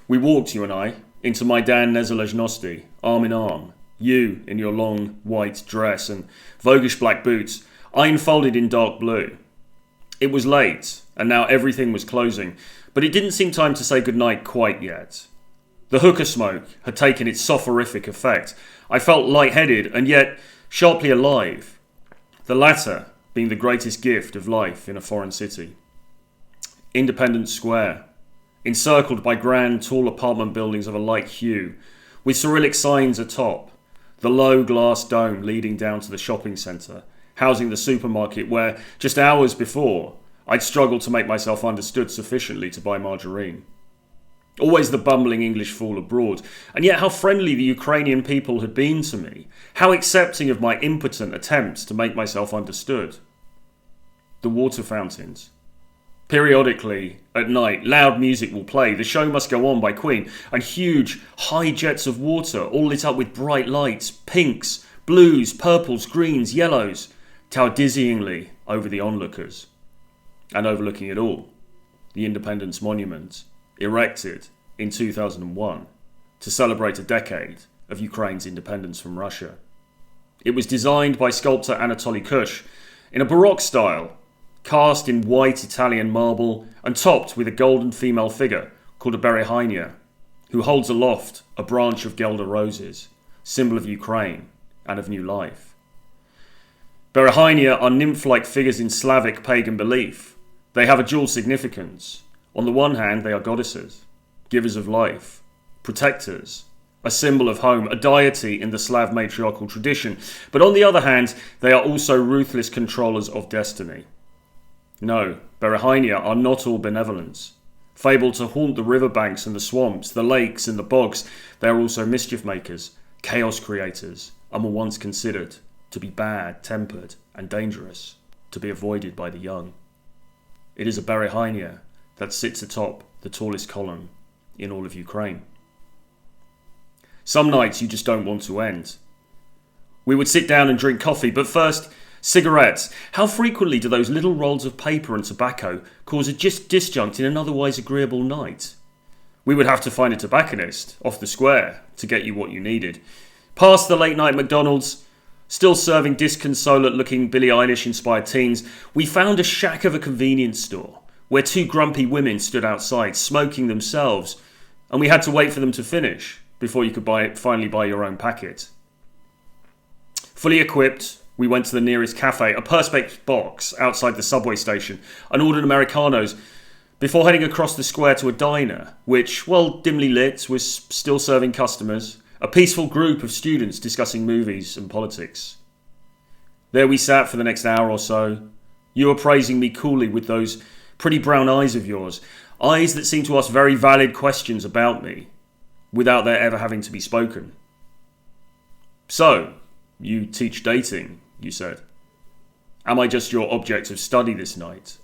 We walked, you and I, into Maidan Nezalezhnosti, arm in arm. You in your long white dress and voguish black boots, I enfolded in dark blue. It was late, and now everything was closing, but it didn't seem time to say goodnight quite yet. The hookah smoke had taken its soporific effect. I felt lightheaded and yet sharply alive, the latter being the greatest gift of life in a foreign city. Independence Square, encircled by grand, tall apartment buildings of a light hue, with Cyrillic signs atop, the low glass dome leading down to the shopping centre, housing the supermarket where, just hours before, I'd struggled to make myself understood sufficiently to buy margarine. Always the bumbling English fool abroad, and yet how friendly the Ukrainian people had been to me, how accepting of my impotent attempts to make myself understood. The water fountains. Periodically, at night, loud music will play, The Show Must Go On by Queen, and huge, high jets of water, all lit up with bright lights, pinks, blues, purples, greens, yellows, tower dizzyingly over the onlookers. And overlooking it all, the Independence Monument, erected in 2001 to celebrate a decade of Ukraine's independence from Russia. It was designed by sculptor Anatoly Kush in a Baroque style, cast in white Italian marble and topped with a golden female figure called a Berehynia, who holds aloft a branch of Gelder roses, symbol of Ukraine and of new life. Berehynia are nymph-like figures in Slavic pagan belief. They have a dual significance. On the one hand, they are goddesses, givers of life, protectors, a symbol of home, a deity in the Slav matriarchal tradition. But on the other hand, they are also ruthless controllers of destiny. No, Berehynia are not all benevolence. Fabled to haunt the riverbanks and the swamps, the lakes and the bogs, they are also mischief makers, chaos creators, and were once considered to be bad-tempered and dangerous, to be avoided by the young. It is a Berehynia that sits atop the tallest column in all of Ukraine. Some nights you just don't want to end. We would sit down and drink coffee, but first, cigarettes. How frequently do those little rolls of paper and tobacco cause a disjunct in an otherwise agreeable night? We would have to find a tobacconist off the square to get you what you needed. Past the late night McDonald's, still serving disconsolate looking Billie Eilish inspired teens, we found a shack of a convenience store where two grumpy women stood outside smoking themselves, and we had to wait for them to finish before you could finally buy your own packet. Fully equipped, we went to the nearest cafe, a perspex box outside the subway station, and ordered Americanos before heading across the square to a diner, which, while dimly lit, was still serving customers, a peaceful group of students discussing movies and politics. There we sat for the next hour or so, you appraising me coolly with those pretty brown eyes of yours, eyes that seemed to ask very valid questions about me, without their ever having to be spoken. So, you teach dating, you said. Am I just your object of study this night?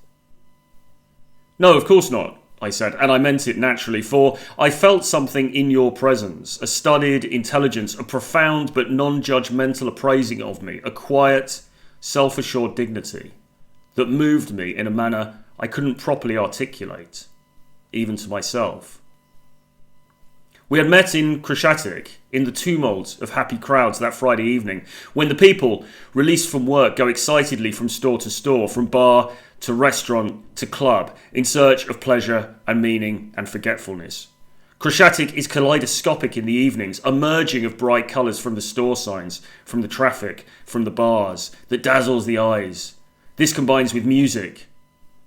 No, of course not, I said, and I meant it naturally, for I felt something in your presence, a studied intelligence, a profound but non-judgmental appraising of me, a quiet, self-assured dignity that moved me in a manner I couldn't properly articulate, even to myself. We had met in Krashatik, in the tumult of happy crowds that Friday evening, when the people, released from work, go excitedly from store to store, from bar to restaurant to club, in search of pleasure and meaning and forgetfulness. Krashatik is kaleidoscopic in the evenings, a merging of bright colours from the store signs, from the traffic, from the bars, that dazzles the eyes. This combines with music.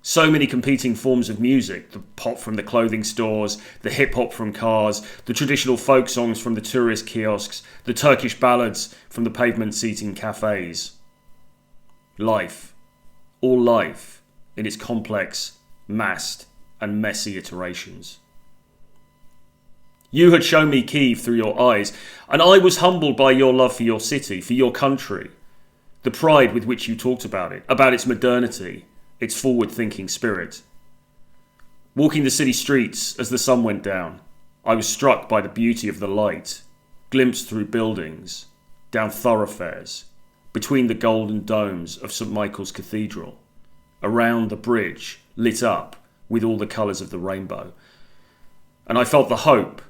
So many competing forms of music, the pop from the clothing stores, the hip-hop from cars, the traditional folk songs from the tourist kiosks, the Turkish ballads from the pavement-seating cafes. Life, all life, in its complex, massed and messy iterations. You had shown me Kyiv through your eyes, and I was humbled by your love for your city, for your country, the pride with which you talked about it, about its modernity, its forward-thinking spirit. Walking the city streets as the sun went down, I was struck by the beauty of the light, glimpsed through buildings, down thoroughfares, between the golden domes of St. Michael's Cathedral, around the bridge lit up with all the colours of the rainbow. And I felt the hope,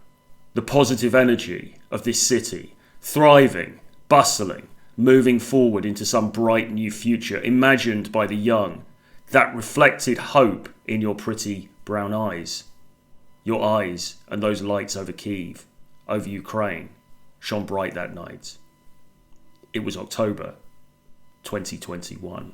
the positive energy of this city, thriving, bustling, moving forward into some bright new future imagined by the young, that reflected hope in your pretty brown eyes. Your eyes and those lights over Kyiv, over Ukraine, shone bright that night. It was October 2021.